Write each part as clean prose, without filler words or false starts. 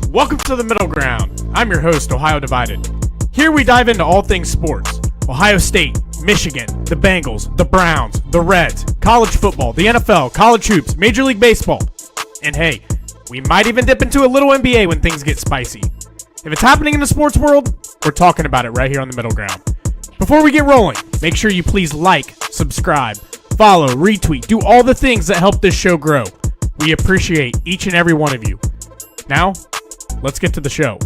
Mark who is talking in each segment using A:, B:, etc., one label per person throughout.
A: Welcome to the Middle Ground. I'm your host, Ohio Divided. Here we dive into all things sports. Ohio State, Michigan, the Bengals, the Browns, the Reds, college football, the NFL, college hoops, Major League Baseball. And hey, we might even dip into a little NBA when things get spicy. If it's happening in the sports world, we're talking about it right here on the Middle Ground. Before we get rolling, make sure you please like, subscribe, follow, retweet, do all the things that help this show grow. We appreciate each and every one of you. Now, let's get to the show.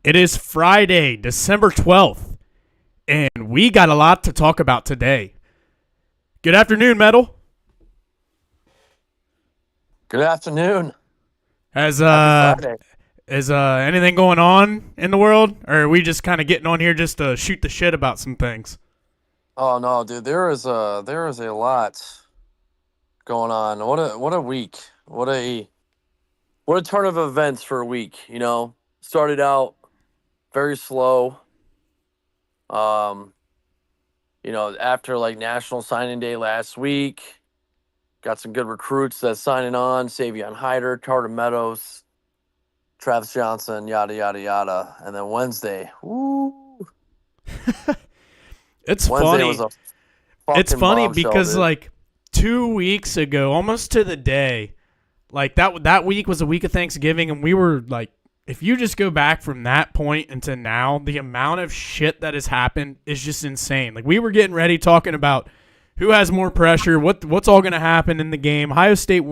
A: It is Friday, December 12th, and we got a lot to talk about today. Good afternoon, Metal.
B: Good afternoon.
A: Is anything going on in the world, or are we just kind of getting on here just to shoot the shit about some things?
B: Oh no, dude, there is a lot going on. What a week. What a turn of events for a week, you know. Started out very slow. After like National Signing Day last week, got some good recruits that's signing on, Savion Hyder, Carter Meadows, Travis Johnson, yada yada yada. And then Wednesday, woo.
A: It's
B: Wednesday
A: funny. It's funny because like 2 weeks ago, almost to the day, like that week was a week of Thanksgiving, and we were like, if you just go back from that point until now, the amount of shit that has happened is just insane. Like we were getting ready talking about who has more pressure, what's all going to happen in the game. Ohio State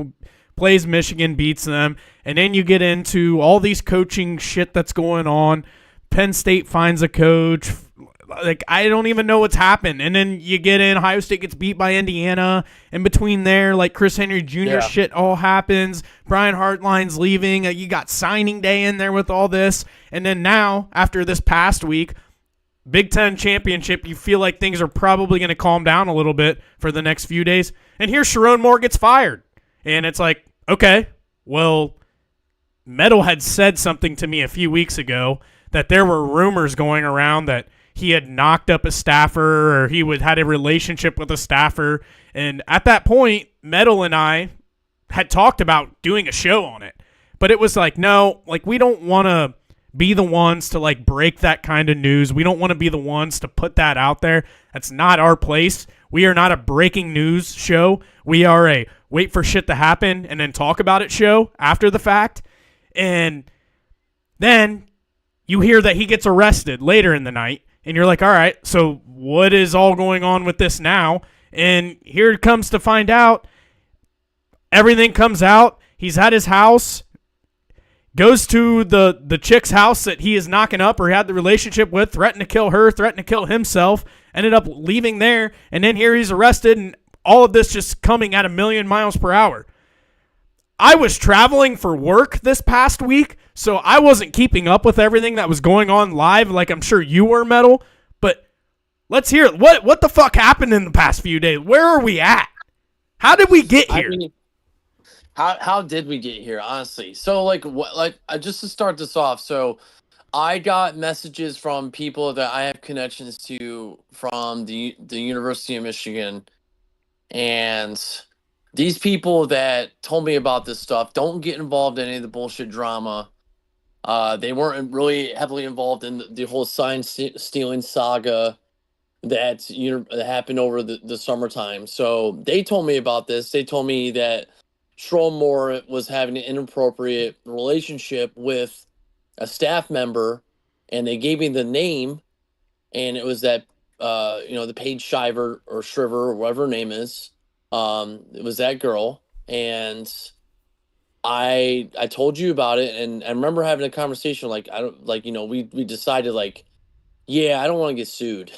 A: plays Michigan, beats them, and then you get into all these coaching shit that's going on. Penn State finds a coach. Like, I don't even know what's happened. And then you get in, Ohio State gets beat by Indiana. In between there, like, Chris Henry Jr. shit all happens. Brian Hartline's leaving. You got signing day in there with all this. And then now, after this past week, Big Ten championship, you feel like things are probably going to calm down a little bit for the next few days. And here Sherrone Moore gets fired. And it's like, okay, well, Metal had said something to me a few weeks ago that there were rumors going around that he had knocked up a staffer or he had a relationship with a staffer. And at that point, Metal and I had talked about doing a show on it. But it was like, no, like we don't want to be the ones to like break that kind of news. We don't want to be the ones to put that out there. That's not our place. We are not a breaking news show. We are a wait for shit to happen and then talk about it show after the fact. And then you hear that he gets arrested later in the night. And you're like, all right, so what is all going on with this now? And here it comes to find out. Everything comes out. He's at his house, goes to the chick's house that he is knocking up or had the relationship with, threatened to kill her, threatened to kill himself, ended up leaving there. And then here he's arrested, and all of this just coming at 1,000,000 miles per hour. I was traveling for work this past week, so I wasn't keeping up with everything that was going on live like I'm sure you were, Metal. But let's hear it. What the fuck happened in the past few days? Where are we at? How did we get here?
B: I mean, how did we get here, honestly? So, just to start this off, so I got messages from people that I have connections to from the University of Michigan, and these people that told me about this stuff don't get involved in any of the bullshit drama. They weren't really heavily involved in the whole sign stealing saga that happened over the summertime. So they told me about this. They told me that Sherrone Moore was having an inappropriate relationship with a staff member, and they gave me the name, and it was that the Paige Shiver or Shriver or whatever her name is. It was that girl, and I told you about it, and I remember having a conversation we decided I don't want to get sued.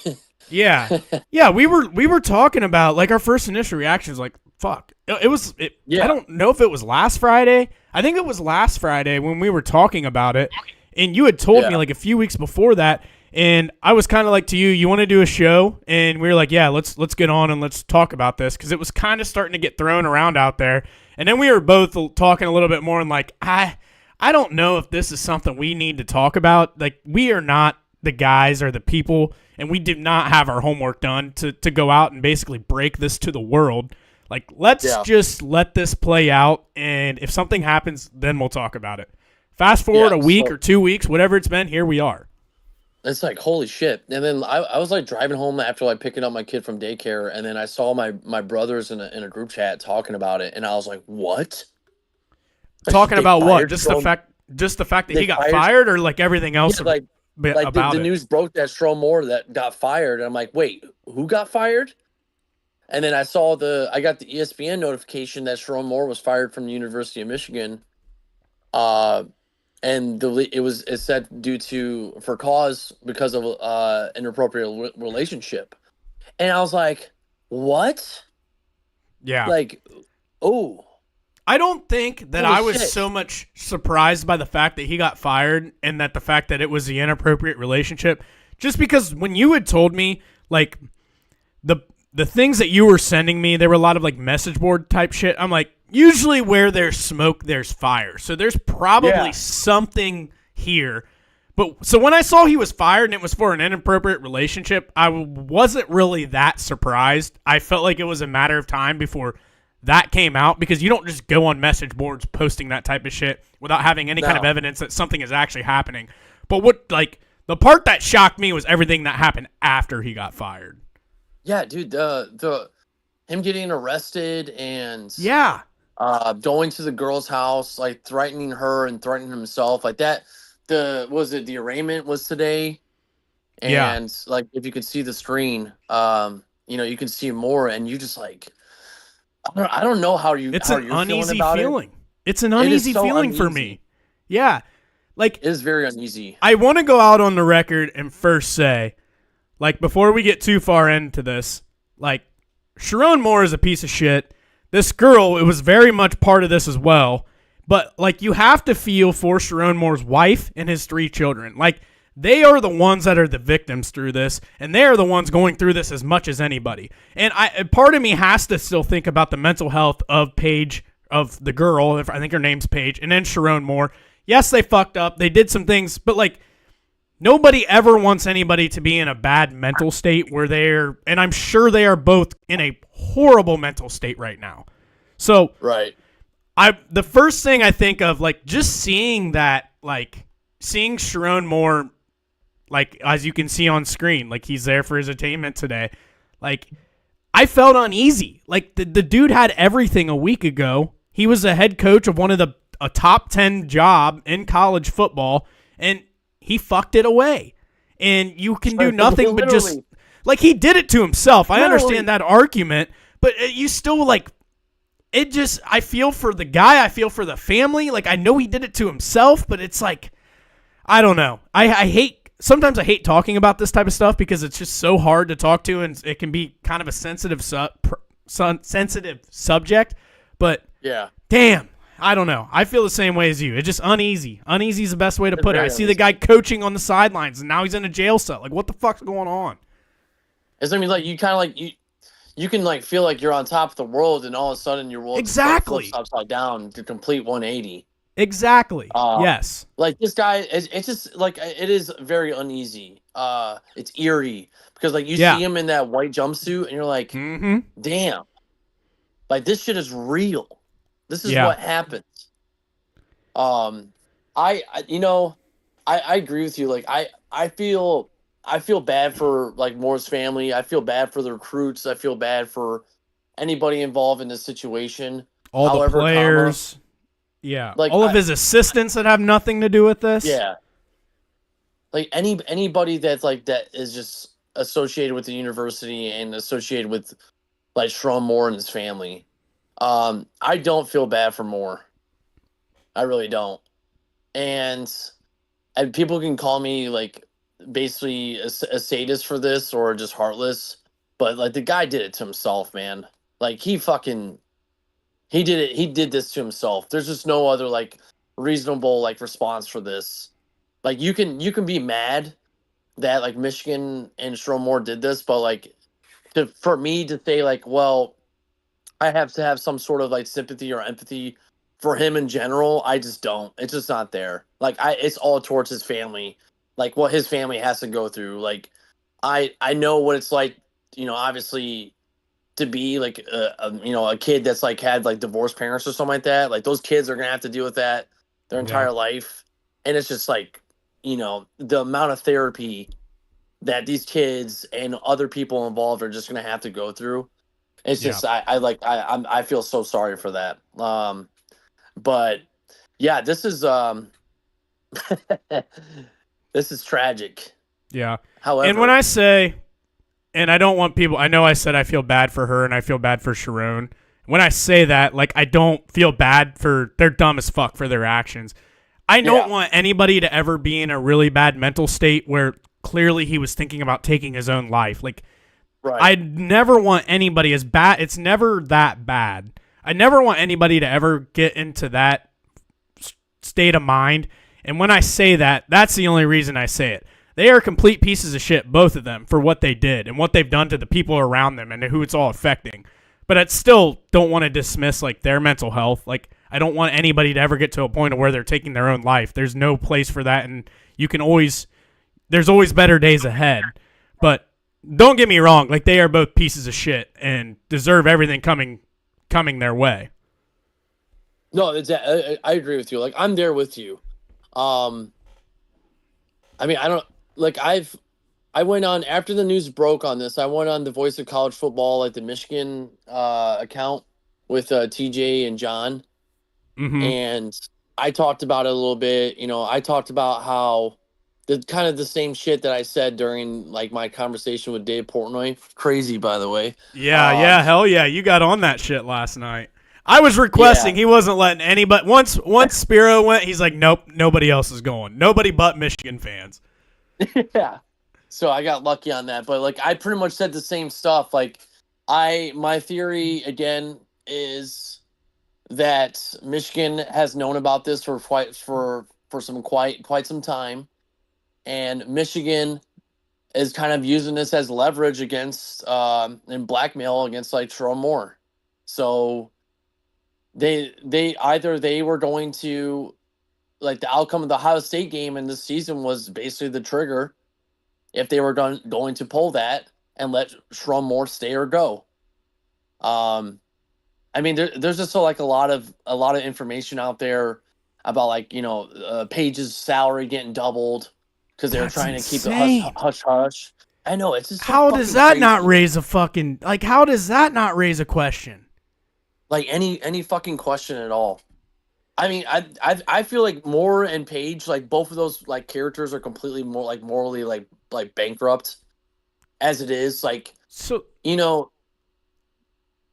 A: Yeah, we were talking about like our first initial reaction was like, fuck. I don't know if it was last Friday. I think it was last Friday when we were talking about it, and you had told me like a few weeks before that. And I was kind of like to you, you want to do a show? And we were like, yeah, let's get on and let's talk about this, because it was kind of starting to get thrown around out there. And then we were both talking a little bit more and like, I don't know if this is something we need to talk about. Like, we are not the guys or the people, and we did not have our homework done to go out and basically break this to the world. Like, let's
B: Yeah.
A: just let this play out, and if something happens, then we'll talk about it. Fast forward
B: Yeah.
A: a week
B: So
A: or 2 weeks, whatever it's been, here we are.
B: it's like, holy shit. And then I was like driving home after like picking up my kid from daycare, and then I saw my brothers in a group chat talking about it, and I was like, what?
A: Talking
B: They
A: about what?
B: fired
A: Just the
B: Strom.
A: fact, just the fact that
B: They
A: he got
B: fired.
A: fired, or like everything
B: Yeah,
A: else
B: like
A: about
B: the
A: it.
B: news broke that Sherrone Moore that got fired, and I'm like, wait, who got fired? And then I got the ESPN notification that Sherrone Moore was fired from the University of Michigan. Uh, and it said due to for cause because of inappropriate relationship. And I was like, what?
A: Yeah.
B: Like, oh,
A: I don't think that
B: holy
A: I was
B: shit.
A: so much surprised by the fact that he got fired and that the fact that it was the inappropriate relationship. Just because when you had told me, like, the the things that you were sending me, there were a lot of like message board type shit. I'm like, usually where there's smoke, there's fire. So there's probably
B: Yeah.
A: something here. But so when I saw he was fired and it was for an inappropriate relationship, I wasn't really that surprised. I felt like it was a matter of time before that came out because you don't just go on message boards posting that type of shit without having any kind of
B: No.
A: evidence that something is actually happening. But what, like, the part that shocked me was everything that happened after he got fired.
B: Yeah, dude, the him getting arrested and
A: Yeah.
B: going to the girl's house, like threatening her and threatening himself, like that. The arraignment was today,
A: Yeah.
B: and like if you could see the screen, you can see more, and you just like, I don't know
A: It's
B: how
A: an
B: you're feeling
A: uneasy
B: about it.
A: feeling. It's an
B: It is
A: uneasy
B: so
A: feeling for
B: uneasy.
A: me. Yeah. Like,
B: It is very uneasy.
A: I want to go out on the record and first say, like, before we get too far into this, like, Sherrone Moore is a piece of shit. This girl, it was very much part of this as well. But, like, you have to feel for Sherrone Moore's wife and his 3 children. Like, they are the ones that are the victims through this, and they are the ones going through this as much as anybody. And part of me has to still think about the mental health of Paige, of the girl, if I think her name's Paige, and then Sherrone Moore. Yes, they fucked up. They did some things, but, like, nobody ever wants anybody to be in a bad mental state where and I'm sure they are both in a horrible mental state right now. So
B: Right.
A: the first thing I think of, like, just seeing that, like, seeing Sherrone Moore, like, as you can see on screen, like, he's there for his attainment today. Like, I felt uneasy. Like, the dude had everything a week ago. He was a head coach of a top 10 job in college football, and he fucked it away. And you can do nothing but just,
B: Literally.
A: like, he did it to himself. I
B: Literally.
A: understand that argument, but you still, like, I feel for the guy. I feel for the family. Like, I know he did it to himself, but it's like, I don't know. Sometimes I hate talking about this type of stuff because it's just so hard to talk to, and it can be kind of a sensitive subject. But
B: Yeah.
A: damn, I don't know. I feel the same way as you. It's just uneasy. Uneasy is the best way to put it. I
B: very
A: see the
B: uneasy.
A: guy coaching on the sidelines, and now he's in a jail cell. Like, what the fuck's going on?
B: It's, I mean, like, you kind of like you can like feel like you're on top of the world, and all of a sudden your world just, like,
A: Exactly.
B: flips upside down to complete 180.
A: Exactly. Yes.
B: Like this guy, it's just like it is very uneasy. It's eerie because like you
A: Yeah.
B: see him in that white jumpsuit, and you're like,
A: Mm-hmm.
B: damn, like this shit is real. This is
A: Yeah.
B: what happens. I agree with you. Like I feel bad for like Moore's family. I feel bad for the recruits. I feel bad for anybody involved in this situation.
A: All the
B: However,
A: players. Yeah.
B: Like,
A: all of his assistants that have nothing to do with this.
B: yeah, like anybody that's like that is just associated with the university and associated with like Sherrone Moore and his family. I don't feel bad for Moore. I really don't. And people can call me like basically a sadist for this or just heartless, but like the guy did it to himself, man. Like he did it. He did this to himself. There's just no other like reasonable like response for this. Like you can be mad that like Michigan and Sherrone Moore did this, but like for me to say like, well, I have to have some sort of like sympathy or empathy for him in general. I just don't. It's just not there. Like it's all towards his family, like what his family has to go through. Like I know what it's like. Obviously, to be like a kid that's like had like divorced parents or something like that. Like those kids are gonna have to deal with that their
A: Yeah.
B: entire life, and it's just like the amount of therapy that these kids and other people involved are just gonna have to go through. It's
A: Yeah.
B: just I feel so sorry for that. But yeah, this is this is tragic.
A: Yeah. And when
B: However,
A: I say, and I don't want people, I know I said I feel bad for her and I feel bad for Sherrone. When I say that, like, I don't feel bad for, they're dumb as fuck for their actions. I don't
B: yeah,
A: want anybody to ever be in a really bad mental state where clearly he was thinking about taking his own life. Like,
B: right.
A: I never want anybody as bad. It's never that bad. I never want anybody to ever get into that state of mind. And when I say that, that's the only reason I say it. They are complete pieces of shit, both of them, for what they did and what they've done to the people around them and who it's all affecting. But I still don't want to dismiss like their mental health. Like, I don't want anybody to ever get to a point of where they're taking their own life. There's no place for that, and there's always better days ahead. But don't get me wrong, like, they are both pieces of shit and deserve everything coming their way.
B: No, I agree with you. Like I'm there with you. Um, I mean, I don't like I went on after the news broke on this. I went on the Voice of College Football, like the Michigan account with TJ and John,
A: Mm-hmm.
B: and I talked about it a little bit. I talked about how the kind of the same shit that I said during like my conversation with Dave Portnoy. Crazy, by the way.
A: Yeah,
B: Um,
A: yeah, hell yeah. You got on that shit last night. I was
B: yeah,
A: requesting. He wasn't letting anybody. Once Spiro went, he's like, nope, nobody else is going. Nobody but Michigan fans.
B: yeah. So I got lucky on that, but like I pretty much said the same stuff. Like my theory again is that Michigan has known about this for some quite some time, and Michigan is kind of using this as leverage against and blackmail against like Sherrone Moore. So they either they were going to like the outcome of the Ohio State game in this season was basically the trigger if they were going to pull that and let Sherrone Moore stay or go. Um, I mean, there's just like a lot of information out there about like Paige's salary getting doubled because they're
A: That's
B: trying to keep it hush
A: insane.
B: hush hush. I know it's just so
A: How does
B: fucking
A: that not
B: crazy.
A: raise a fucking like? How does that not raise a question?
B: Like any fucking question at all. I mean, I feel like Moore and Page, like both of those like characters are completely more like morally like bankrupt as it is. Like
A: So,
B: you know,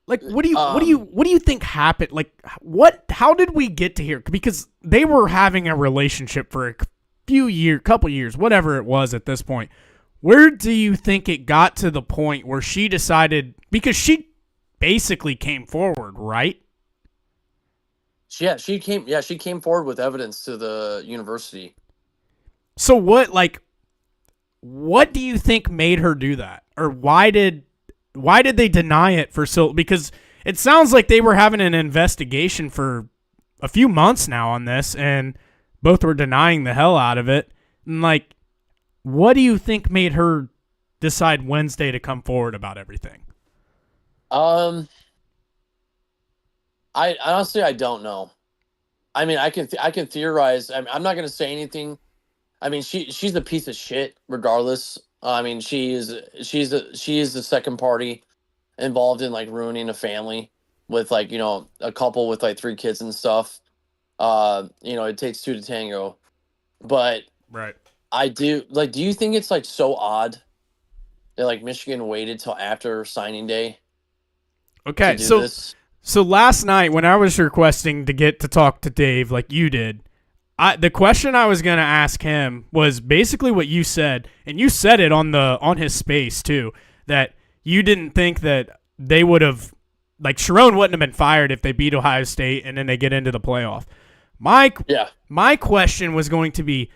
A: like, what do you
B: um,
A: think happened? Like, How did we get to here? Because they were having a relationship for a couple years, whatever it was at this point. Where do you think it got to the point where she decided? Because she basically came forward, right?
B: she came forward with evidence to the university.
A: So what do you think made her do that? Or why did they deny it for so, because it sounds like they were having an investigation for a few months now on this and both were denying the hell out of it. And like, what do you think made her decide Wednesday to come forward about everything?
B: Um, I honestly I don't know. I mean, I can theorize. I'm not gonna say anything. I mean, she's a piece of shit regardless. I mean, she is the second party involved in like ruining a family with like a couple with like three kids and stuff. It takes two to tango. But
A: Right.
B: I do like. Do you think it's like so odd that like Michigan waited till after signing day to
A: Okay,
B: do this?
A: so last night when I was requesting to get to talk to Dave like you did, the question I was gonna ask him was basically what you said, and you said it on his space too, that you didn't think that they would have, like, Sherrone wouldn't have been fired if they beat Ohio State and then they get into the playoff. My
B: Yeah.
A: my question was going to be,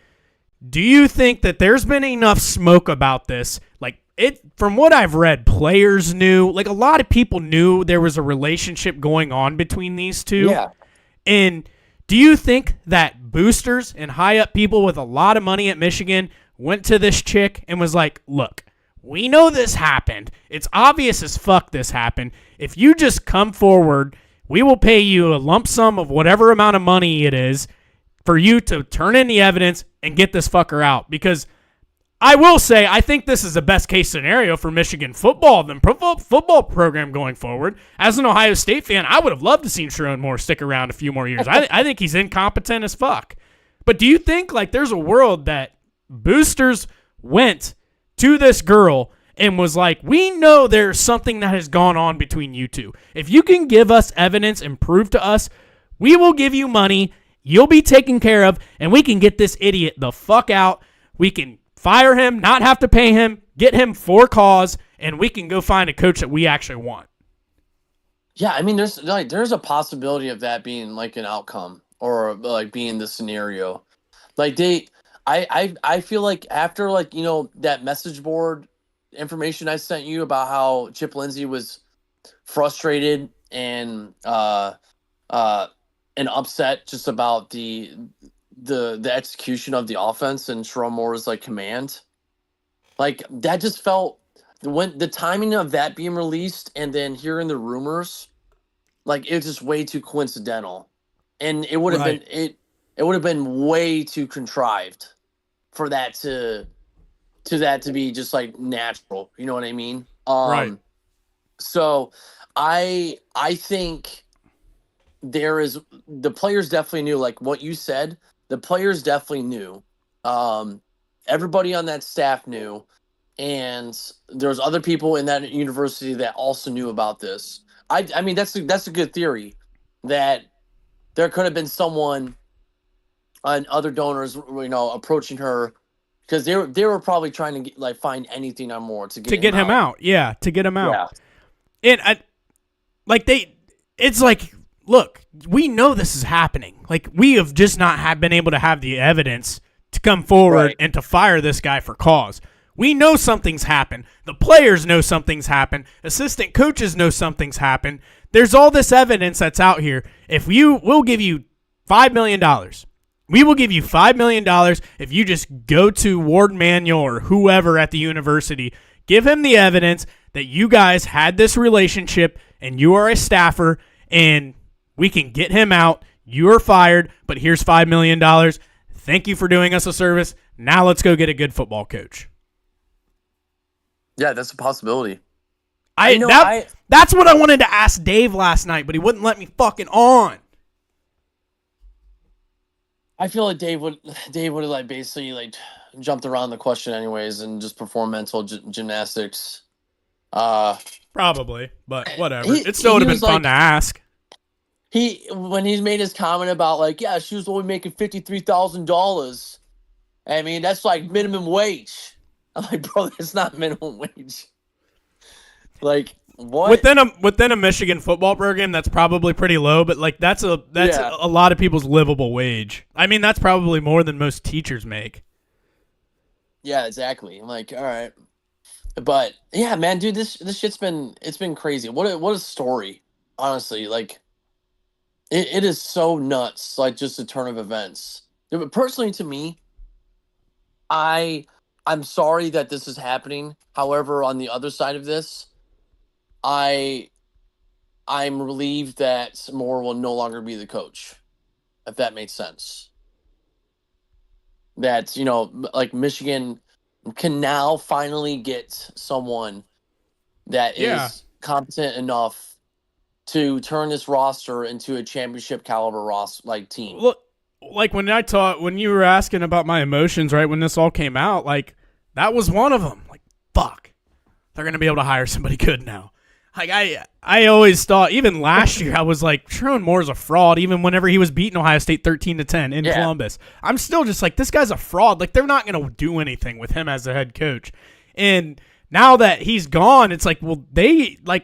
A: do you think that there's been enough smoke about this? Like, it, from what I've read, players knew, like a lot of people knew there was a relationship going on between these two.
B: Yeah.
A: And do you think that boosters and high up people with a lot of money at Michigan went to this chick and was like, look, we know this happened. It's obvious as fuck this happened. If you just come forward, we will pay you a lump sum of whatever amount of money it is for you to turn in the evidence and get this fucker out. Because I will say, I think this is the best case scenario for Michigan football, the football program going forward. As an Ohio State fan, I would have loved to see Sherrone Moore stick around a few more years. I think he's incompetent as fuck. But do you think like there's a world that boosters went to this girl and was like, we know there's something that has gone on between you two. If you can give us evidence and prove to us, we will give you money, you'll be taken care of, and we can get this idiot the fuck out. We can fire him, not have to pay him, get him for cause, and we can go find a coach that we actually want.
B: Yeah, I mean, there's a possibility of that being like an outcome or like being the scenario. Like I feel like after like, you know, that message board information I sent you about how Chip Lindsey was frustrated and upset just about the execution of the offense and Sherrone Moore's like command. Like that just felt when the timing of that being released and then hearing the rumors, like it was just way too coincidental. And it would have been it would have been way too contrived for that to be just like natural. You know what I mean?
A: Right.
B: So I think there is the players definitely knew, like what you said, the players definitely knew. Everybody on that staff knew. And there's other people in that university that also knew about this. I mean, that's a good theory that there could have been someone and other donors, you know, approaching her because they were probably trying to get, like find anything on Moore to get
A: him out. Yeah, to get him out. Yeah. And it's like, look, we know this is happening. Like we have just not been able to have the evidence to come forward and to fire this guy for cause. We know something's happened. The players know something's happened. Assistant coaches know something's happened. There's all this evidence that's out here. We'll give you $5 million. We will give you $5 million if you just go to Ward Manuel or whoever at the university, give him the evidence that you guys had this relationship and you are a staffer and we can get him out. You are fired, but here's $5 million. Thank you for doing us a service. Now let's go get a good football coach.
B: Yeah, that's a possibility.
A: That's what I wanted to ask Dave last night, but he wouldn't let me fucking on.
B: I feel like Dave would have like basically like jumped around the question anyways and just performed mental gymnastics.
A: Probably, but whatever. It still would have been fun to ask.
B: When he made his comment about like, yeah, she was only making $53,000. I mean, that's like minimum wage. I'm like, bro, that's not minimum wage. Like, what?
A: Within a Michigan football program, that's probably pretty low, but like that's a lot of people's livable wage. I mean, that's probably more than most teachers make.
B: Yeah, exactly. I'm like, all right. But yeah, man, dude, this shit's been crazy. What a story, honestly. Like it is so nuts, like just a turn of events. But personally to me, I'm sorry that this is happening. However, on the other side of this, I'm relieved that Moore will no longer be the coach, if that makes sense. That, you know, like Michigan can now finally get someone that is competent enough to turn this roster into a championship caliber team.
A: Look, like when you were asking about my emotions, right, when this all came out, like that was one of them. Like, fuck, they're gonna be able to hire somebody good now. Like I always thought, even last year, I was like, Sherrone Moore's a fraud. Even whenever he was beating Ohio State 13-10 in Columbus, I'm still just like, this guy's a fraud. Like they're not gonna do anything with him as the head coach. And now that he's gone, it's like, well,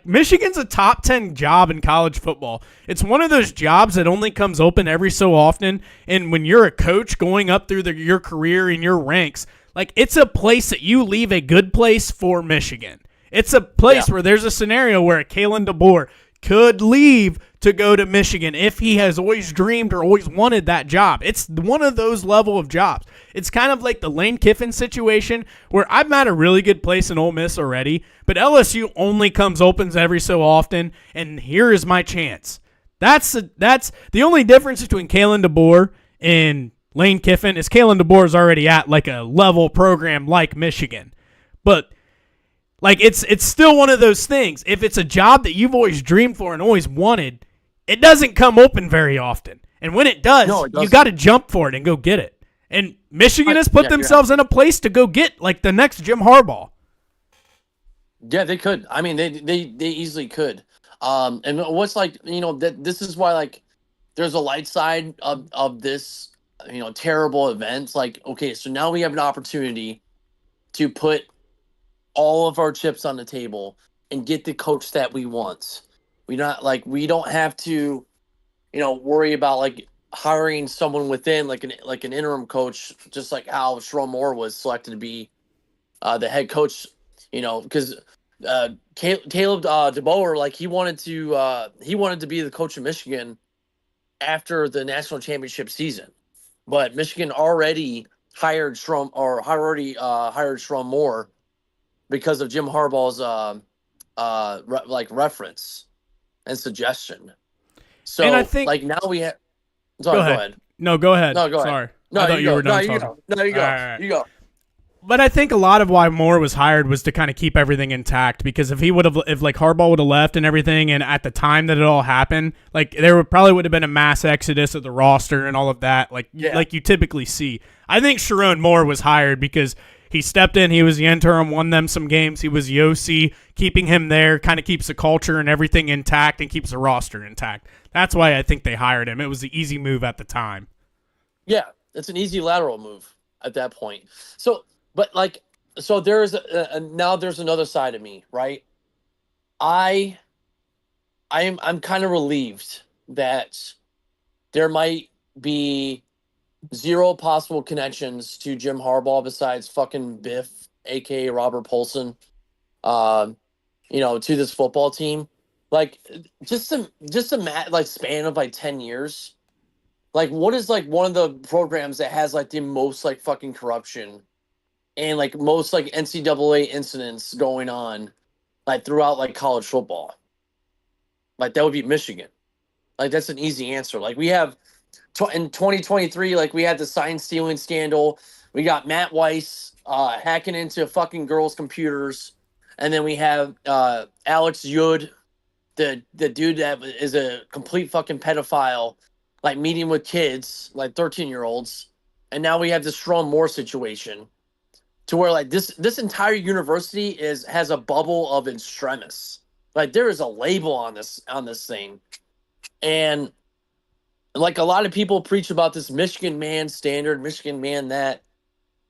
A: Michigan's a top 10 job in college football. It's one of those jobs that only comes open every so often. And when you're a coach going up through your career in your ranks, like it's a place that you leave a good place for Michigan. It's a place where there's a scenario where a Kalen DeBoer could leave to go to Michigan if he has always dreamed or always wanted that job. It's one of those level of jobs. It's kind of like the Lane Kiffin situation where I'm at a really good place in Ole Miss already, but LSU only comes opens every so often, and here is my chance. That's the only difference between Kalen DeBoer and Lane Kiffin is Kalen DeBoer is already at like a level program like Michigan. But like it's still one of those things. If it's a job that you've always dreamed for and always wanted, it doesn't come open very often. And when it does, you got to jump for it and go get it. And Michigan has put themselves in a place to go get like the next Jim Harbaugh.
B: Yeah, they could. I mean, they easily could. And what's like, that this is why like there's a light side of this, terrible event. Like, okay, so now we have an opportunity to put all of our chips on the table and get the coach that we want. We don't have to, worry about like hiring someone within like an interim coach, just like how Sherrone Moore was selected to be the head coach. Because Caleb DeBoer, like he wanted to be the coach of Michigan after the national championship season, but Michigan already hired Sherrone Moore because of Jim Harbaugh's reference and suggestion. So
A: and I think,
B: like now we have. Sorry, go ahead.
A: No, go ahead.
B: No, go
A: Sorry.
B: ahead. No,
A: I thought you were done talking.
B: No, you go.
A: Right.
B: You go.
A: But I think a lot of why Moore was hired was to kind of keep everything intact, because if like Harbaugh would have left and everything, and at the time that it all happened, like there probably would have been a mass exodus of the roster and all of that, like you typically see. I think Sherrone Moore was hired because he stepped in, he was the interim, won them some games, he was the OC, keeping him there kind of keeps the culture and everything intact and keeps the roster intact. That's why I think they hired him. It was the easy move at the time.
B: Yeah, it's an easy lateral move at that point. So there's now there's another side of me, right? I'm kind of relieved that there might be zero possible connections to Jim Harbaugh besides fucking Biff, aka Robert Paulson, to this football team. Like just a span of like 10 years. Like what is like one of the programs that has like the most like fucking corruption and like most like NCAA incidents going on like throughout like college football? Like that would be Michigan. Like that's an easy answer. Like we have in 2023, like we had the sign stealing scandal. We got Matt Weiss hacking into fucking girls' computers, and then we have Alex Yud, the dude that is a complete fucking pedophile, like meeting with kids, like 13-year-olds, and now we have this Sherrone Moore situation, to where like this entire university has a bubble of extremists. Like there is a label on this thing, and like a lot of people preach about this Michigan man standard, Michigan man that.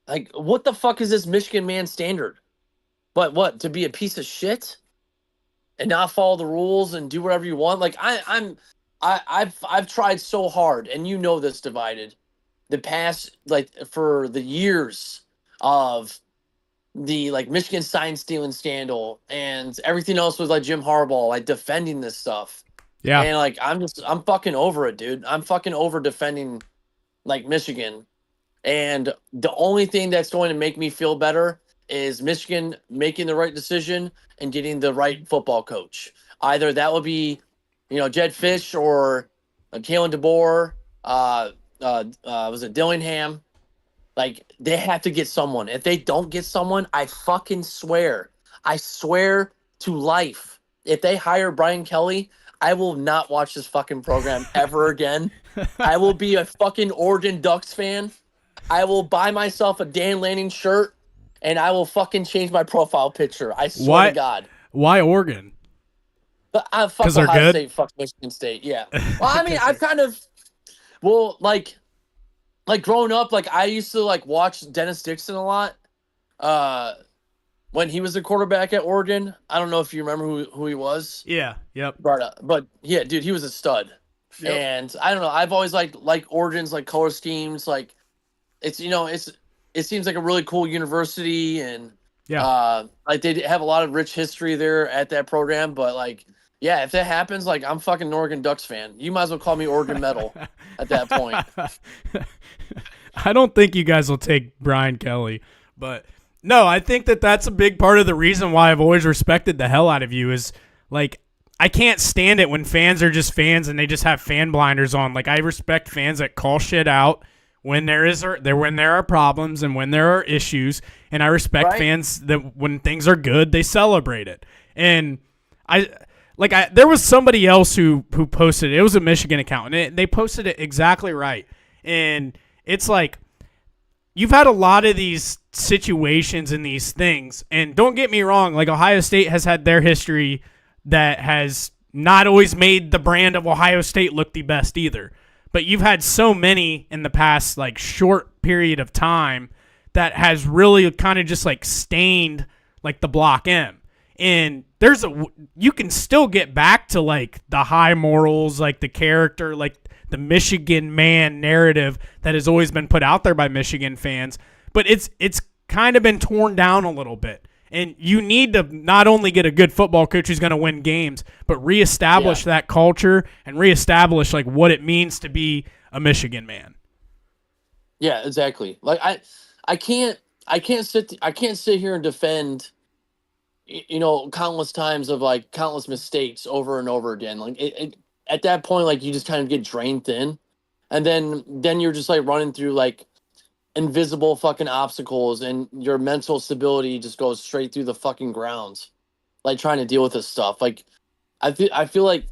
B: Like, what the fuck is this Michigan man standard? But what, to be a piece of shit and not follow the rules and do whatever you want? Like I've tried so hard, and this, Divided, the past like for the years of the like Michigan sign stealing scandal and everything else with like Jim Harbaugh, like defending this stuff.
A: Yeah.
B: And like I'm fucking over it, dude. I'm fucking over defending like Michigan. And the only thing that's going to make me feel better is Michigan making the right decision and getting the right football coach. Either that would be, Jed Fish or Kalen DeBoer. Was it Dillingham? Like they have to get someone. If they don't get someone, I fucking swear to life, if they hire Brian Kelly, I will not watch this fucking program ever again. I will be a fucking Oregon Ducks fan. I will buy myself a Dan Lanning shirt, and I will fucking change my profile picture. I swear to God.
A: Why Oregon?
B: Fuck Ohio State, fuck Michigan State. Yeah. Well, I mean, I've kind of, like growing up, like I used to like watch Dennis Dixon a lot. When he was the quarterback at Oregon. I don't know if you remember who he was.
A: Yeah. Yep.
B: But yeah, dude, he was a stud. Yep. And I don't know. I've always liked Oregon's like color schemes. Like it seems like a really cool university, and like they have a lot of rich history there at that program. But like Yeah, if that happens, like I'm fucking an Oregon Ducks fan. You might as well call me Oregon Metal at that point.
A: I don't think you guys will take Brian Kelly, but no, I think that that's a big part of the reason why I've always respected the hell out of you is like I can't stand it when fans are just fans and they just have fan blinders on. Like I respect fans that call shit out when when there are problems and when there are issues, and I respect fans that when things are good, they celebrate it. And there was somebody else who posted it. It was a Michigan account, and they posted it exactly right. And it's like you've had a lot of these situations and these things, and don't get me wrong, like Ohio State has had their history that has not always made the brand of Ohio State look the best either. But you've had so many in the past like short period of time that has really kind of just like stained like the Block M. And you can still get back to like the high morals, like the character, like the Michigan man narrative that has always been put out there by Michigan fans, but it's kind of been torn down a little bit. And you need to not only get a good football coach who's going to win games, but reestablish that culture and reestablish like what it means to be a Michigan man.
B: Yeah, exactly. Like I can't sit here and defend countless times of like countless mistakes over and over again. Like at that point, like you just kind of get drained thin, and then you're just like running through like invisible fucking obstacles, and your mental stability just goes straight through the fucking ground, like trying to deal with this stuff. Like I feel like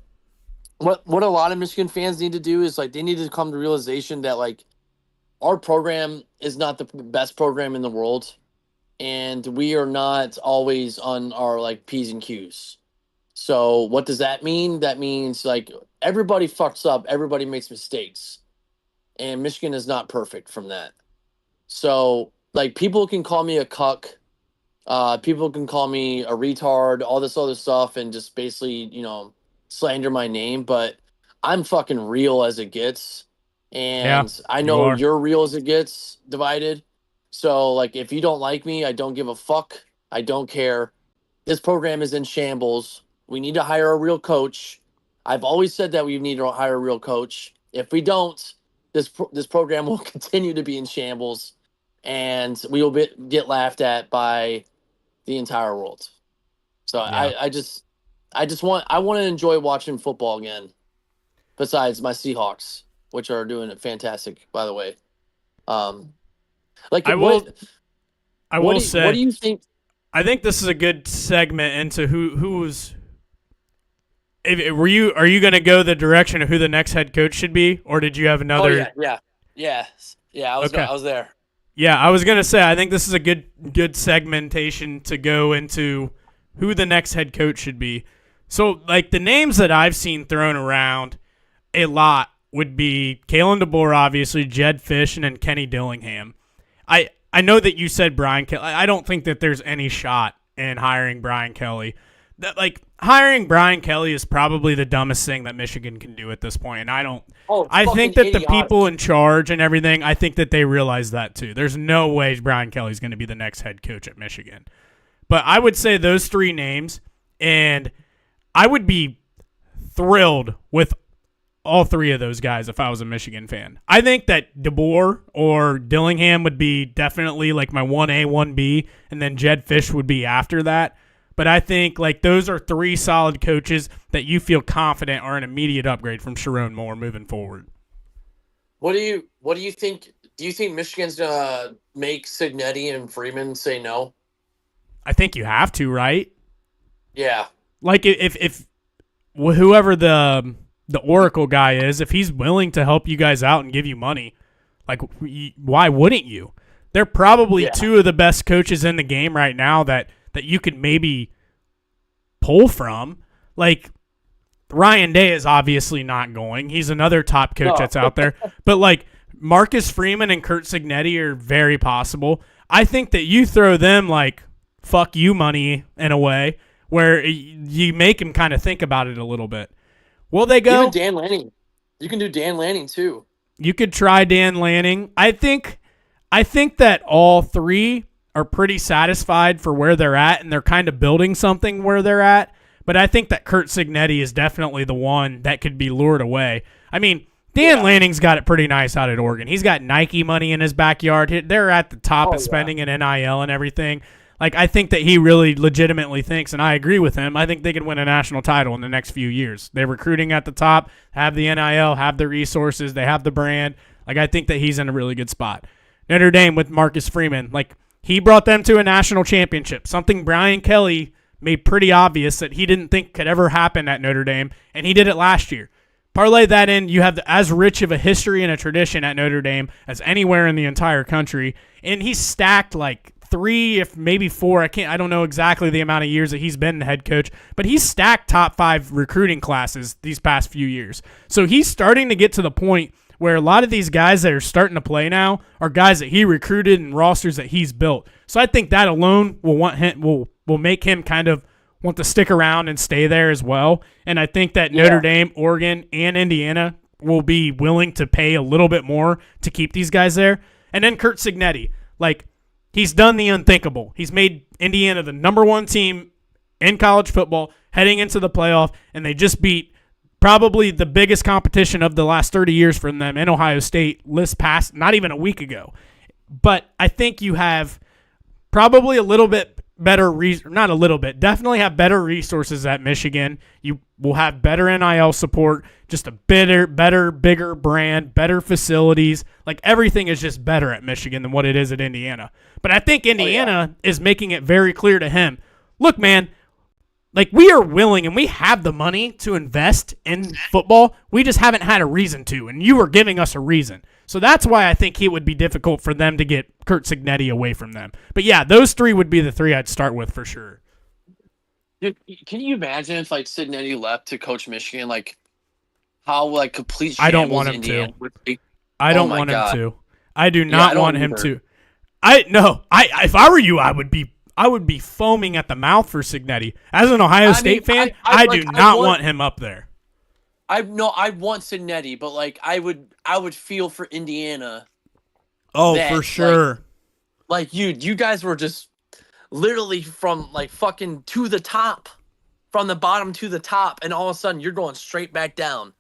B: what a lot of Michigan fans need to do is like they need to come to realization that like our program is not the best program in the world, and we are not always on our like P's and Q's. So what does that mean? That means like everybody fucks up, everybody makes mistakes, and Michigan is not perfect from that. So like people can call me a cuck, people can call me a retard, all this other stuff, and just basically slander my name, but I'm fucking real as it gets, and I know you're real as it gets, Divided. So like if you don't like me, I don't give a fuck. I don't care. This program is in shambles. We need to hire a real coach. I've always said that we need to hire a real coach. If we don't, this program will continue to be in shambles, and we will get laughed at by the entire world. So I want to enjoy watching football again. Besides my Seahawks, which are doing it fantastic, by the way. What do you think?
A: I think this is a good segment into who's. Are you going to go the direction of who the next head coach should be, or did you have another?
B: Oh, yeah. I was there.
A: Yeah, I was going to say I think this is a good segmentation to go into who the next head coach should be. So, like the names that I've seen thrown around a lot would be Kalen DeBoer, obviously, Jed Fish, and then Kenny Dillingham. I know that you said Brian Kelly. I don't think that there's any shot in hiring Brian Kelly. Hiring Brian Kelly is probably the dumbest thing that Michigan can do at this point. And I think that the people in charge and everything, I think that they realize that too. There's no way Brian Kelly's going to be the next head coach at Michigan. But I would say those three names, and I would be thrilled with all three of those guys if I was a Michigan fan. I think that DeBoer or Dillingham would be definitely like my 1A, 1B, and then Jed Fish would be after that. But I think like those are three solid coaches that you feel confident are an immediate upgrade from Sherrone Moore moving forward.
B: What do you think? Do you think Michigan's gonna make Signetti and Freeman say no?
A: I think you have to, right?
B: Yeah.
A: Like if whoever the Oracle guy is, if he's willing to help you guys out and give you money, like why wouldn't you? They're probably two of the best coaches in the game right now that you could maybe pull from. Like Ryan Day is obviously not going. He's another top coach that's out there. But like Marcus Freeman and Kurt Signetti are very possible. I think that you throw them like fuck you money in a way where you make him kind of think about it a little bit. Will they go?
B: Even Dan Lanning. You can do Dan Lanning too.
A: You could try Dan Lanning. I think that all three are pretty satisfied for where they're at, and they're kind of building something where they're at. But I think that Kurt Signetti is definitely the one that could be lured away. I mean, Dan Lanning's got it pretty nice out at Oregon. He's got Nike money in his backyard. They're at the top of spending in NIL and everything. Like, I think that he really legitimately thinks, and I agree with him, I think they could win a national title in the next few years. They're recruiting at the top, have the NIL, have the resources, they have the brand. Like, I think that he's in a really good spot. Notre Dame with Marcus Freeman, like, he brought them to a national championship, something Brian Kelly made pretty obvious that he didn't think could ever happen at Notre Dame, and he did it last year. Parlay that in, you have as rich of a history and a tradition at Notre Dame as anywhere in the entire country, and he's stacked like 3, if maybe 4. I don't know exactly the amount of years that he's been the head coach, but he's stacked top 5 recruiting classes these past few years. So he's starting to get to the point where a lot of these guys that are starting to play now are guys that he recruited and rosters that he's built. So I think that alone will make him kind of want to stick around and stay there as well. And I think that Notre Dame, Oregon, and Indiana will be willing to pay a little bit more to keep these guys there. And then Kurt Signetti, like, he's done the unthinkable. He's made Indiana the number 1 team in college football heading into the playoff, and they just beat probably the biggest competition of the last 30 years from them in Ohio State not even a week ago. But I think you have probably a little bit better, not a little bit, definitely have better resources at Michigan. You will have better NIL support, just a better, bigger brand, better facilities. Like, everything is just better at Michigan than what it is at Indiana. But I think Indiana is making it very clear to him, look, man, like, we are willing and we have the money to invest in football. We just haven't had a reason to, and you are giving us a reason. So that's why I think it would be difficult for them to get Kurt Signetti away from them. But yeah, those 3 would be the 3 I'd start with for sure.
B: Dude, can you imagine if, like, Signetti left to coach Michigan, like, how, like, complete shambles
A: I don't want him
B: Indiana
A: to.
B: would be?
A: I don't want him to. I do not want him to. If I were you, I would be foaming at the mouth for Signetti. As an Ohio State fan, I do not want him up there.
B: I want Signetti, but, like, I would feel for Indiana.
A: Oh, for sure.
B: Like you guys were just literally from, like, fucking to the top, from the bottom to the top, and all of a sudden you're going straight back down.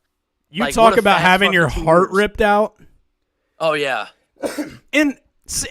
A: You like, talk about having your heart ripped out.
B: Oh yeah.
A: And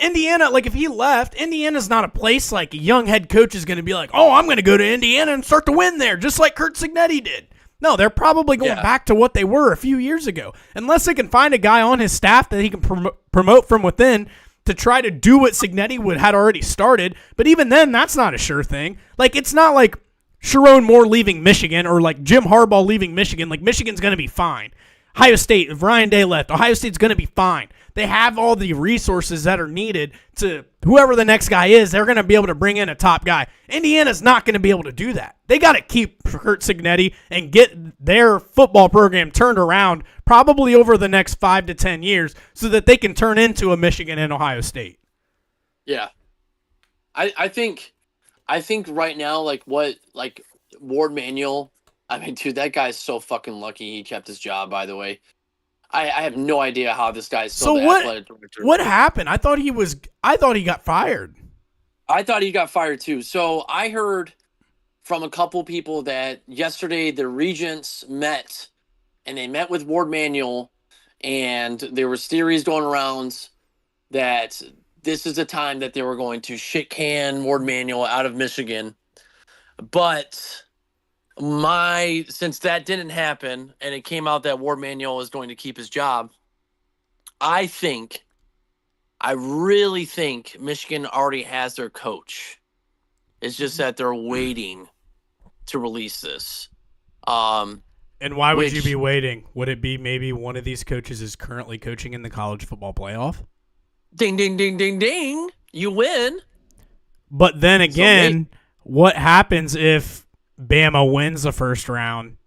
A: Indiana, like, if he left, Indiana's not a place like a young head coach is going to be like, oh, I'm going to go to Indiana and start to win there, just like Kurt Signetti did. No, they're probably going back to what they were a few years ago, unless they can find a guy on his staff that he can promote from within to try to do what Signetti had already started. But even then, that's not a sure thing. Like, it's not like Sherrone Moore leaving Michigan or like Jim Harbaugh leaving Michigan. Like, Michigan's going to be fine. Ohio State, if Ryan Day left, Ohio State's going to be fine. They have all the resources that are needed to whoever the next guy is, they're going to be able to bring in a top guy. Indiana's not going to be able to do that. They got to keep Kurt Signetti and get their football program turned around probably over the next 5 to 10 years so that they can turn into a Michigan and Ohio State.
B: Yeah. I think right now, like, Ward Manuel, I mean, dude, that guy's so fucking lucky he kept his job, by the way. I have no idea how this guy's still the athletic director.
A: What happened? I thought he got fired.
B: I thought he got fired too. So I heard from a couple people that yesterday the regents met, and they met with Ward Manuel, and there was theories going around that this is the time that they were going to shit can Ward Manuel out of Michigan. But since that didn't happen and it came out that Ward Manuel is going to keep his job, I really think Michigan already has their coach. It's just that they're waiting to release this.
A: And why would you be waiting? Would it be maybe one of these coaches is currently coaching in the college football playoff?
B: Ding, ding, ding, ding, ding. You win.
A: But then again, what happens if Bama wins the first round,